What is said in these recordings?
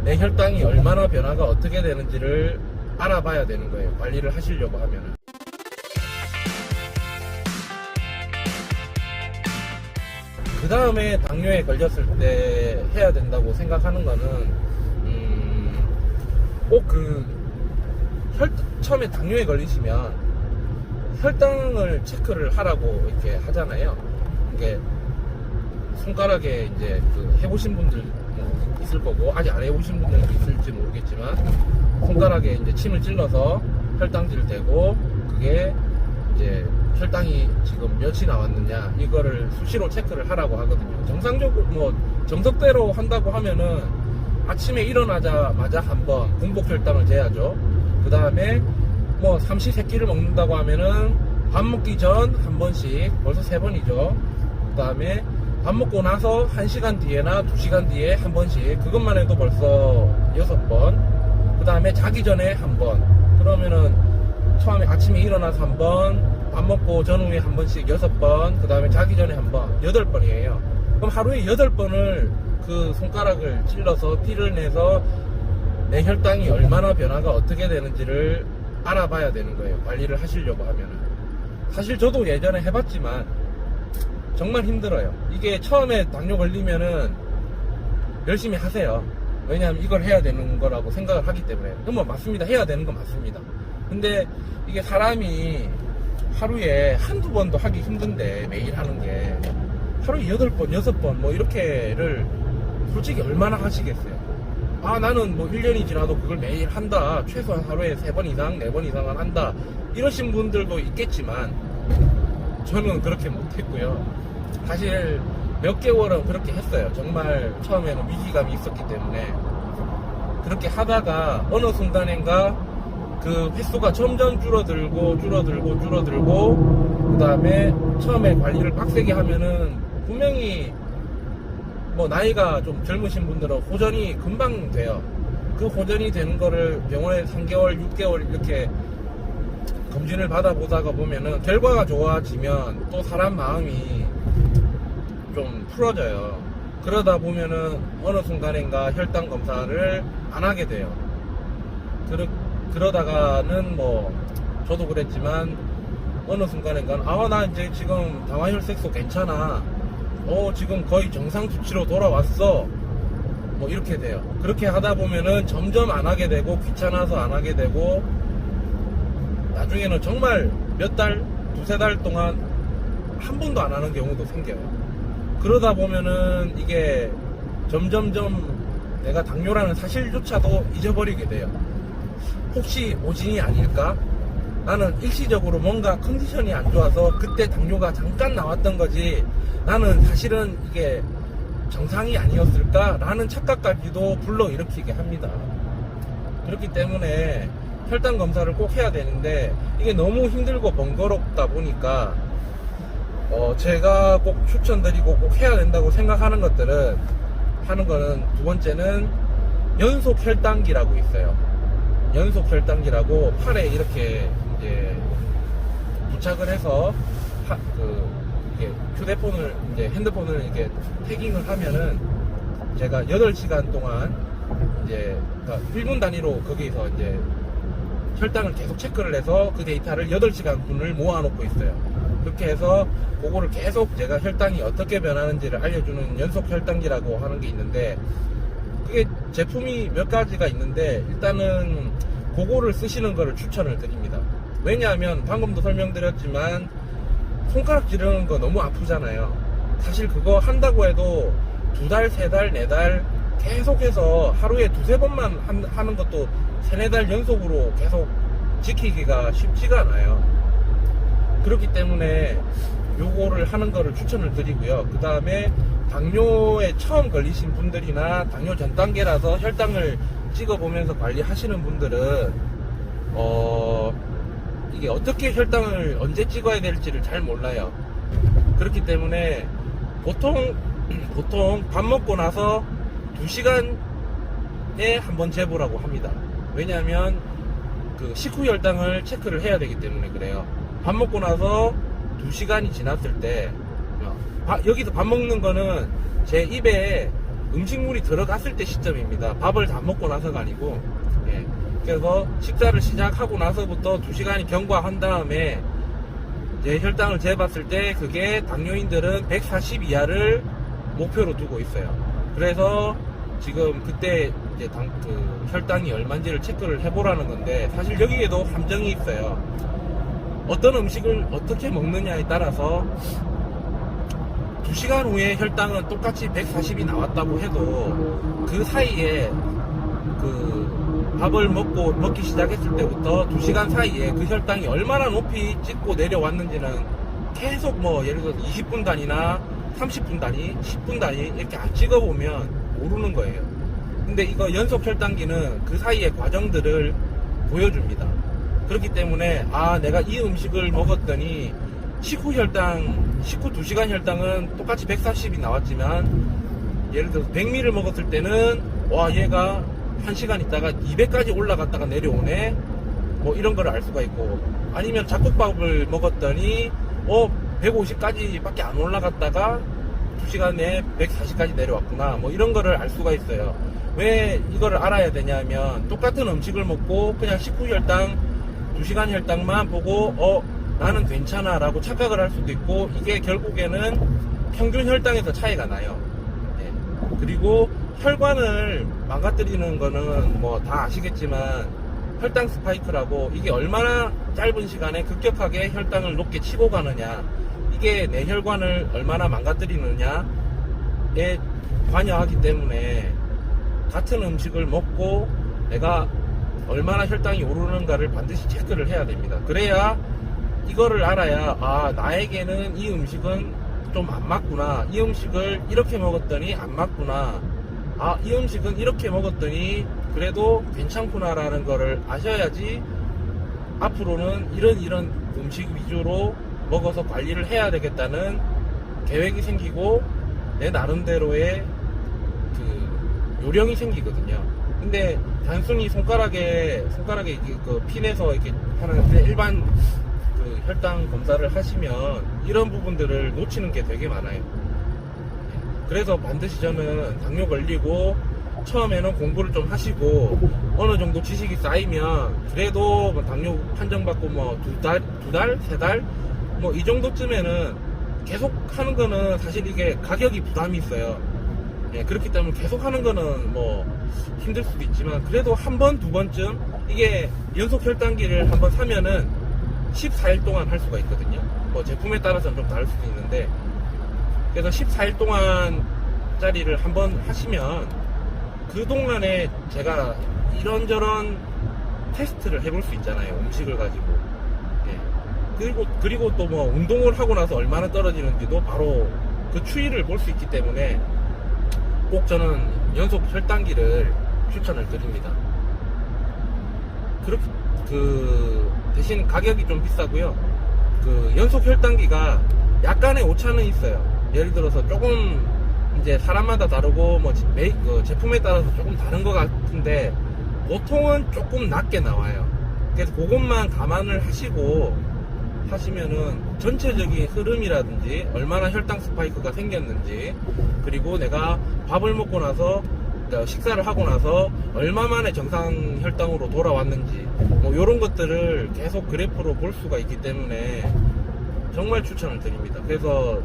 내 혈당이 얼마나 변화가 어떻게 되는지를 알아봐야 되는 거예요. 관리를 하시려고 하면은. 그 다음에 당뇨에 걸렸을 때 해야 된다고 생각하는 거는 꼭 처음에 당뇨에 걸리시면 혈당을 체크를 하라고 이렇게 하잖아요. 이게 손가락에 이제 해보신 분들 있을 거고, 아직 안 해보신 분들도 있을지 모르겠지만, 손가락에 이제 침을 찔러서 혈당지를 대고, 그게 이제 혈당이 지금 몇이 나왔느냐, 이거를 수시로 체크를 하라고 하거든요. 정상적으로, 정석대로 한다고 하면은, 아침에 일어나자마자 한번 공복 혈당을 재야죠. 그 다음에, 삼시세끼를 먹는다고 하면은, 밥 먹기 전 한 번씩, 벌써 3번이죠. 그 다음에, 밥 먹고 나서 1시간 뒤에나 2시간 뒤에 한 번씩, 그것만 해도 벌써 6번. 그 다음에 자기 전에 한 번. 그러면은 처음에 아침에 일어나서 한 번, 밥 먹고 전후에 한 번씩 6번, 그 다음에 자기 전에 한 번, 8번이에요. 그럼 하루에 8번을 그 손가락을 찔러서 피를 내서 내 혈당이 얼마나 변화가 어떻게 되는지를 알아봐야 되는 거예요. 관리를 하시려고 하면은. 사실 저도 예전에 해봤지만 정말 힘들어요. 이게 처음에 당뇨 걸리면은 열심히 하세요. 왜냐하면 이걸 해야 되는 거라고 생각을 하기 때문에. 맞습니다. 해야 되는 건 맞습니다. 근데 이게 사람이 하루에 한두 번도 하기 힘든데, 매일 하는 게 하루에 8번, 6번 이렇게를 솔직히 얼마나 하시겠어요? 나는 1년이 지나도 그걸 매일 한다, 최소한 하루에 3번 이상, 4번 이상은 한다, 이러신 분들도 있겠지만 저는 그렇게 못했고요. 사실 몇 개월은 그렇게 했어요. 정말 처음에는 위기감이 있었기 때문에. 그렇게 하다가 어느 순간인가 그 횟수가 점점 줄어들고 그 다음에 처음에 관리를 빡세게 하면은 분명히 나이가 좀 젊으신 분들은 호전이 금방 돼요. 그 호전이 되는 거를 병원에 3개월, 6개월 이렇게 검진을 받아보다가 보면은 결과가 좋아지면 또 사람 마음이 좀 풀어져요. 그러다 보면은 어느 순간인가 혈당 검사를 안 하게 돼요. 그러다가는 저도 그랬지만 어느 순간인가 나 이제 지금 당화혈색소 괜찮아, 지금 거의 정상 수치로 돌아왔어, 이렇게 돼요. 그렇게 하다 보면은 점점 안 하게 되고, 귀찮아서 안 하게 되고, 나중에는 정말 몇 달, 2-3달 동안 한 번도 안 하는 경우도 생겨요. 그러다 보면은 이게 점점점 내가 당뇨라는 사실조차도 잊어버리게 돼요. 혹시 오진이 아닐까? 나는 일시적으로 뭔가 컨디션이 안 좋아서 그때 당뇨가 잠깐 나왔던 거지, 나는 사실은 이게 정상이 아니었을까? 라는 착각까지도 불러일으키게 합니다. 그렇기 때문에 혈당 검사를 꼭 해야 되는데, 이게 너무 힘들고 번거롭다 보니까 제가 꼭 추천드리고 꼭 해야 된다고 생각하는 것들은, 두 번째는 연속 혈당기라고 있어요. 연속 혈당기라고 팔에 이렇게 이제 부착을 해서 휴대폰을 핸드폰을 이렇게 태깅을 하면은, 제가 8시간 동안 이제 1분 단위로 거기서 이제 혈당을 계속 체크를 해서 그 데이터를 8시간 분을 모아놓고 있어요. 그렇게 해서 그거를 계속 제가 혈당이 어떻게 변하는지를 알려주는 연속 혈당기라고 하는 게 있는데, 그게 제품이 몇 가지가 있는데, 일단은 그거를 쓰시는 거를 추천을 드립니다. 왜냐하면 방금도 설명드렸지만 손가락 찌르는 거 너무 아프잖아요. 사실 그거 한다고 해도 2달, 3달, 4달 계속해서 하루에 2-3번만 하는 것도 3-4달 연속으로 계속 지키기가 쉽지가 않아요. 그렇기 때문에 요거를 하는 거를 추천을 드리고요. 그 다음에 당뇨에 처음 걸리신 분들이나 당뇨 전 단계라서 혈당을 찍어보면서 관리하시는 분들은 이게 어떻게 혈당을 언제 찍어야 될지를 잘 몰라요. 그렇기 때문에 보통 밥 먹고 나서 2시간에 한번 재보라고 합니다. 왜냐하면 그 식후 혈당을 체크를 해야 되기 때문에 그래요. 밥 먹고 나서 2시간이 지났을 때, 여기서 밥 먹는 거는 제 입에 음식물이 들어갔을 때 시점입니다. 밥을 다 먹고 나서가 아니고. 예. 그래서 식사를 시작하고 나서부터 2시간이 경과한 다음에 제 혈당을 재봤을 때 그게 당뇨인들은 140 이하를 목표로 두고 있어요. 그래서 지금 그때 이제 혈당이 얼마인지를 체크를 해보라는 건데, 사실 여기에도 함정이 있어요. 어떤 음식을 어떻게 먹느냐에 따라서 2시간 후에 혈당은 똑같이 140이 나왔다고 해도 그 사이에 밥을 먹기 시작했을 때부터 2시간 사이에 그 혈당이 얼마나 높이 찍고 내려왔는지는 계속 예를 들어서 20분 단위나 30분 단위, 10분 단위 이렇게 안 찍어보면 모르는 거예요. 근데 이거 연속 혈당기는 그 사이의 과정들을 보여줍니다. 그렇기 때문에 내가 이 음식을 먹었더니 식후 2시간 혈당은 똑같이 140이 나왔지만 예를 들어서 100ml를 먹었을 때는 얘가 1시간 있다가 200까지 올라갔다가 내려오네, 이런 걸 알 수가 있고, 아니면 잡곡밥을 먹었더니 150까지 밖에 안 올라갔다가 2시간에 140까지 내려왔구나, 이런 거를 알 수가 있어요. 왜 이거를 알아야 되냐면, 똑같은 음식을 먹고 그냥 식후 혈당 2시간 혈당만 보고 나는 괜찮아 라고 착각을 할 수도 있고, 이게 결국에는 평균 혈당에서 차이가 나요. 네. 그리고 혈관을 망가뜨리는 거는 다 아시겠지만 혈당 스파이크라고, 이게 얼마나 짧은 시간에 급격하게 혈당을 높게 치고 가느냐, 이게 내 혈관을 얼마나 망가뜨리느냐에 관여하기 때문에 같은 음식을 먹고 내가 얼마나 혈당이 오르는가를 반드시 체크를 해야 됩니다. 그래야 이거를 알아야 나에게는 이 음식은 좀 안 맞구나, 이 음식을 이렇게 먹었더니 안 맞구나, 이 음식은 이렇게 먹었더니 그래도 괜찮구나 라는 거를 아셔야지 앞으로는 이런 음식 위주로 먹어서 관리를 해야 되겠다는 계획이 생기고 내 나름대로의 요령이 생기거든요. 근데 단순히 손가락에 핀에서 이렇게 하는 일반 혈당 검사를 하시면 이런 부분들을 놓치는 게 되게 많아요. 그래서 반드시 저는 당뇨 걸리고 처음에는 공부를 좀 하시고 어느 정도 지식이 쌓이면 그래도 당뇨 판정받고 2달, 3달 이 정도쯤에는 계속 하는 거는 사실 이게 가격이 부담이 있어요. 그렇기 때문에 계속 하는 거는 힘들 수도 있지만, 그래도 한 번, 두 번쯤 이게 연속 혈당기를 한번 사면은 14일 동안 할 수가 있거든요. 제품에 따라서는 좀 다를 수도 있는데, 그래서 14일 동안짜리를 한번 하시면 그동안에 제가 이런저런 테스트를 해볼 수 있잖아요. 음식을 가지고. 그리고 또 운동을 하고 나서 얼마나 떨어지는지도 바로 그 추이를 볼 수 있기 때문에 꼭 저는 연속 혈당기를 추천을 드립니다. 대신 가격이 좀 비싸고요. 연속 혈당기가 약간의 오차는 있어요. 예를 들어서 조금 이제 사람마다 다르고 제품에 따라서 조금 다른 것 같은데 보통은 조금 낮게 나와요. 그래서 그것만 감안을 하시면은 전체적인 흐름이라든지 얼마나 혈당 스파이크가 생겼는지, 그리고 내가 밥을 먹고 나서 식사를 하고 나서 얼마 만에 정상 혈당으로 돌아왔는지 이런 것들을 계속 그래프로 볼 수가 있기 때문에 정말 추천을 드립니다. 그래서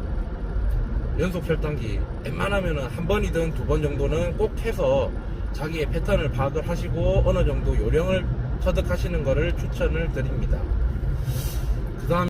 연속 혈당기 웬만하면 한 번이든 두 번 정도는 꼭 해서 자기의 패턴을 파악을 하시고 어느 정도 요령을 터득하시는 것을 추천을 드립니다.